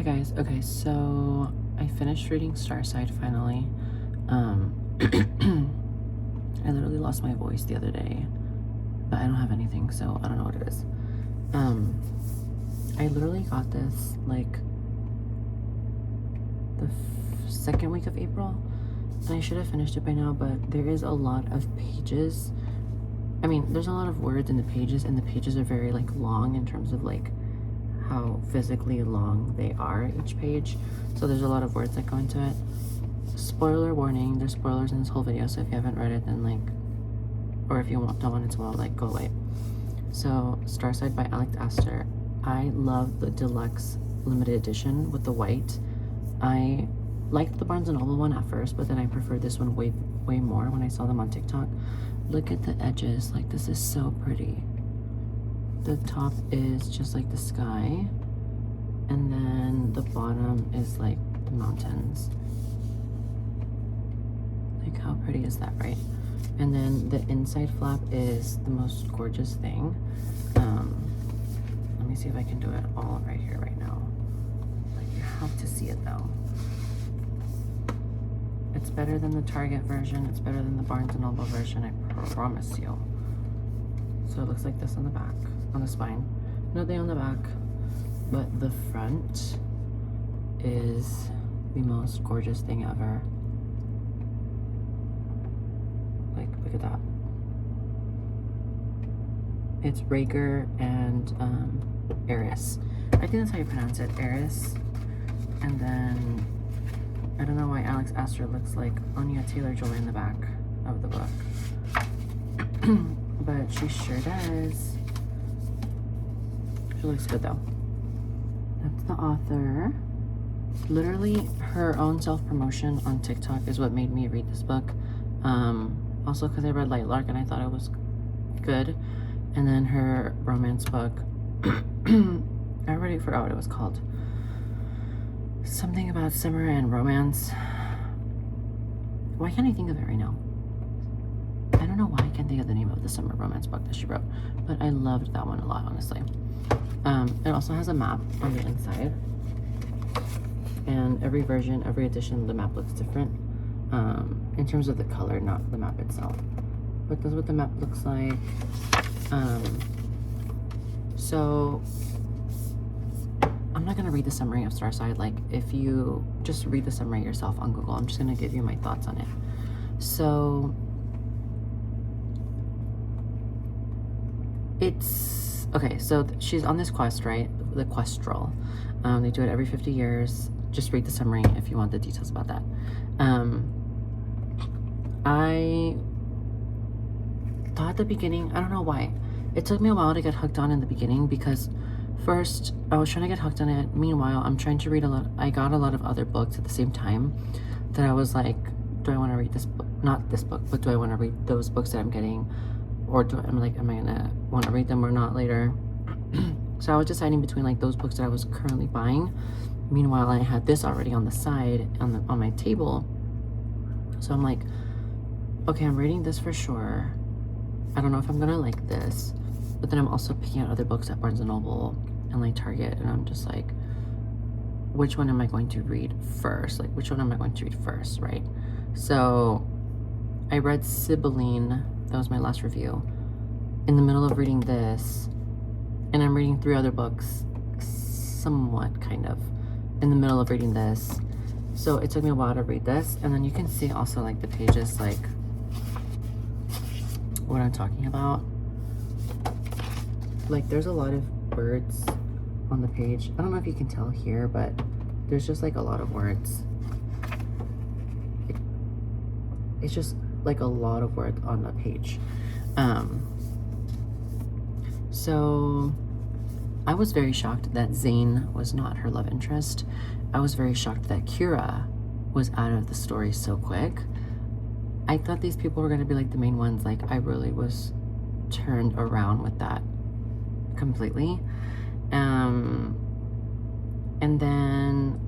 Guys, okay, so I finished reading Starside finally. I literally lost my voice the other day, but I don't have anything, so I don't know what it is. I literally got this like the second week of April, and I should have finished it by now, but there is a lot of pages. I mean, there's a lot of words in the pages, and the pages are very like long in terms of like how physically long they are each page. So there's a lot of words that go into it. Spoiler warning, there's spoilers in this whole video, so if you haven't read it, then like, or if you don't want it to, well, like, go away. So Starside by Aster. I love the deluxe limited edition with the white. I liked the Barnes & Noble one at first, but then I preferred this one way more when I saw them on TikTok. Look at the edges, like this is so pretty. The top is just like the sky, and then the bottom is like the mountains. Like how pretty is that, right? And then the inside flap is the most gorgeous thing. Let me see if I can do it all right here right now. Like you have to see it though. It's better than the Target version. It's better than the Barnes & Noble version, I promise you. So it looks like this on the back, on the spine. Nothing on the back, but the front is the most gorgeous thing ever. Like, look at that. It's Rager and Eris. I think that's how you pronounce it, Eris. And then, I don't know why Aster looks like Anya Taylor-Joy in the back of the book. But she sure does. She looks good though. That's the author. Literally, her own self-promotion on TikTok is what made me read this book. Also because I read Lightlark and I thought it was good. And then her romance book, I already forgot what it was called. Something about summer and romance. Why can't I think of it right now? I don't know why I can't think of the name of the summer romance book that she wrote, but I loved that one a lot, honestly. It also has a map on the inside, and every version, every edition, the map looks different in terms of the color, not the map itself. But this is what the map looks like. So I'm not gonna read the summary of Starside. Like, if you just read the summary yourself on Google, I'm just gonna give you my thoughts on it. So it's okay. So she's on this quest, right? The Questral. They do it every 50 years. Just read the summary if you want the details about that. I thought at the beginning, I don't know why, it took me a while to get hooked on in the beginning, because first I was trying to get hooked on it. Meanwhile, I'm trying to read a lot. I got a lot of other books at the same time that I was like, do I want to read this book? Not this book, but do I want to read those books that I'm getting? Or am I gonna want to read them or not later? So I was deciding between like those books that I was currently buying. Meanwhile, I had this already on the side on my table. So I'm like, okay, I'm reading this for sure. I don't know if I'm gonna like this, but then I'm also picking out other books at Barnes & Noble and like Target, and I'm just like, which one am I going to read first? Like, which one am I going to read first, right? So I read Sibylline. That was my last review. In the middle of reading this, and I'm reading 3 other books, somewhat, kind of, in the middle of reading this. So it took me a while to read this, and then you can see also like the pages, like what I'm talking about. Like, there's a lot of words on the page. I don't know if you can tell here, but there's just like a lot of words. It's just like a lot of words on the page. So I was very shocked that Zane was not her love interest. I was very shocked that Kira was out of the story so quick. I thought these people were going to be like the main ones. Like, I really was turned around with that completely. And then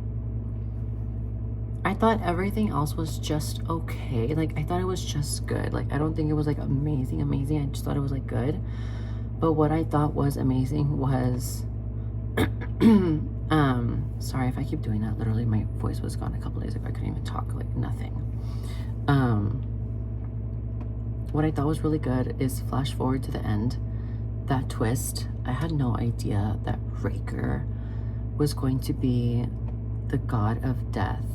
I thought everything else was just okay. Like, I thought it was just good. Like, I don't think it was like amazing. I just thought it was like good. But what I thought was amazing was Sorry if I keep doing that. Literally, my voice was gone a couple days ago. I couldn't even talk, like nothing. What I thought was really good is flash forward to the end. That twist, I had no idea that Raker was going to be the god of death.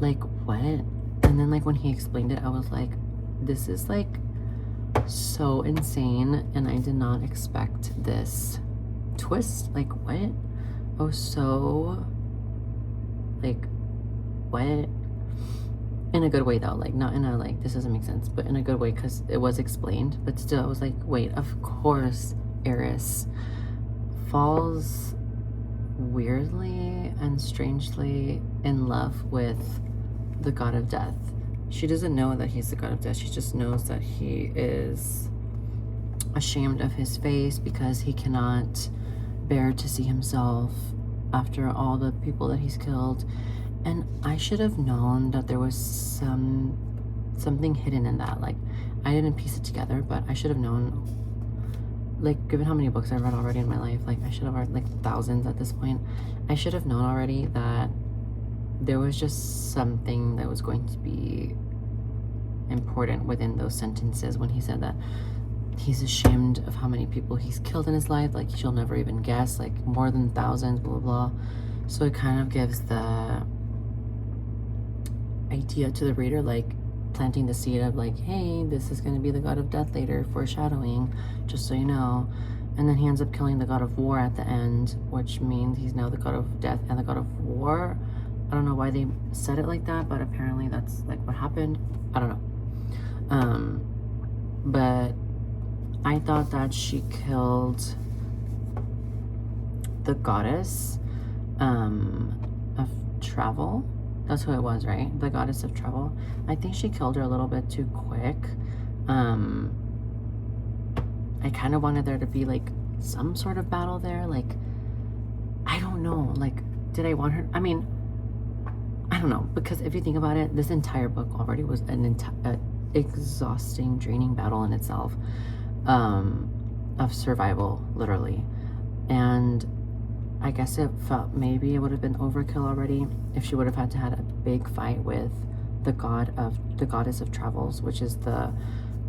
Like, what? And then, like, when he explained it, I was like, this is, like, so insane, and I did not expect this twist. Like, what? I was so, like, what? In a good way, though. Like, not in a, like, this doesn't make sense, but in a good way, because it was explained. But still, I was like, wait, of course Eris falls weirdly and strangely in love with the god of death. She doesn't know that he's the god of death. She just knows that he is ashamed of his face because he cannot bear to see himself after all the people that he's killed. And I should have known that there was something hidden in that. Like, I didn't piece it together, but I should have known. Like, given how many books I've read already in my life, like, I should have read, like, thousands at this point. I should have known already that there was just something that was going to be important within those sentences when he said that he's ashamed of how many people he's killed in his life. Like, she'll never even guess, like, more than thousands, blah, blah, blah. So it kind of gives the idea to the reader, like, planting the seed of, like, hey, this is going to be the god of death later, foreshadowing, just so you know. And then he ends up killing the god of war at the end, which means he's now the god of death and the god of war. I don't know why they said it like that, but apparently that's, like, what happened. I don't know. But I thought that she killed the goddess of travel. That's who it was, right? The goddess of travel. I think she killed her a little bit too quick. I kind of wanted there to be, like, some sort of battle there. Like, I don't know. Like, did I want her? I mean, I don't know. Because if you think about it, this entire book already was an exhausting, draining battle in itself, of survival, literally. And I guess it felt maybe it would have been overkill already if she would have had to had a big fight with the goddess of travels, which is the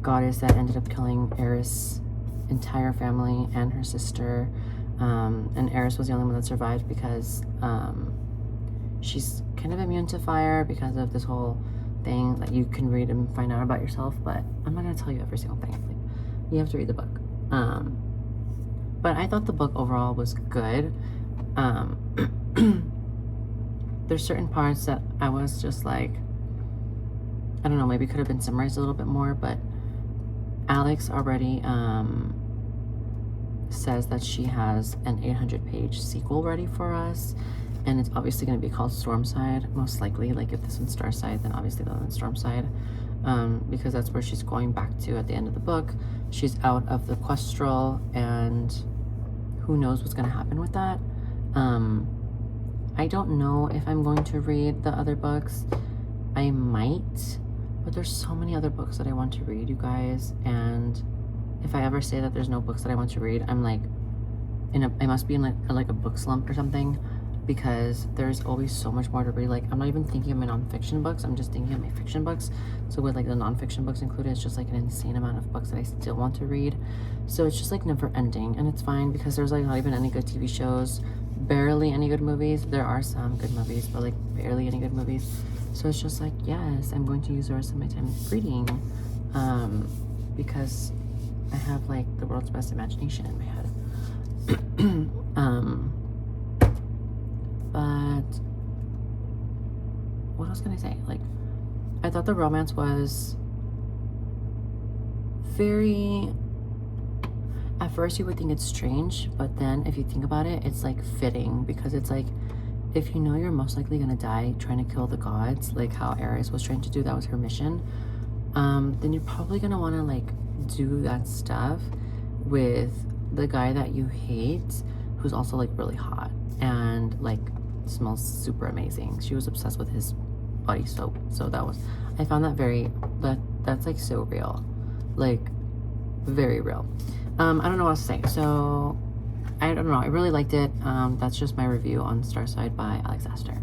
goddess that ended up killing Eris' entire family and her sister. And Eris was the only one that survived because she's kind of immune to fire because of this whole thing that you can read and find out about yourself. But I'm not gonna tell you every single thing. Like, you have to read the book. But I thought the book overall was good. There's certain parts that I was just like, I don't know, maybe could have been summarized a little bit more, but Alex already says that she has an 800-page sequel ready for us, and it's obviously going to be called Stormside, most likely. Like, if this one's Starside, then obviously the other one's Stormside, because that's where she's going back to at the end of the book. She's out of the Questral, and who knows what's going to happen with that. I don't know if I'm going to read the other books. I might, but there's so many other books that I want to read, you guys, and if I ever say that there's no books that I want to read, I'm like, I must be in like a book slump or something, because there's always so much more to read. Like, I'm not even thinking of my nonfiction books, I'm just thinking of my fiction books. So with, like, the nonfiction books included, it's just like an insane amount of books that I still want to read. So it's just like never ending, and it's fine because there's like not even any good TV shows, barely any good movies. There are some good movies, but like barely any good movies. So it's just like, yes, I'm going to use the rest of my time reading, because I have like the world's best imagination in my head. But what else can I say? Like, I thought the romance was very, at first you would think it's strange, but then if you think about it, it's like fitting, because it's like, if you know you're most likely gonna die trying to kill the gods, like how Eris was trying to do, that was her mission, then you're probably gonna want to like do that stuff with the guy that you hate, who's also like really hot and like smells super amazing. She was obsessed with his body soap, so that was, I found that that's like so real, like very real. I don't know what else to say. So I don't know. I really liked it. That's just my review on Starside by Alex Aster.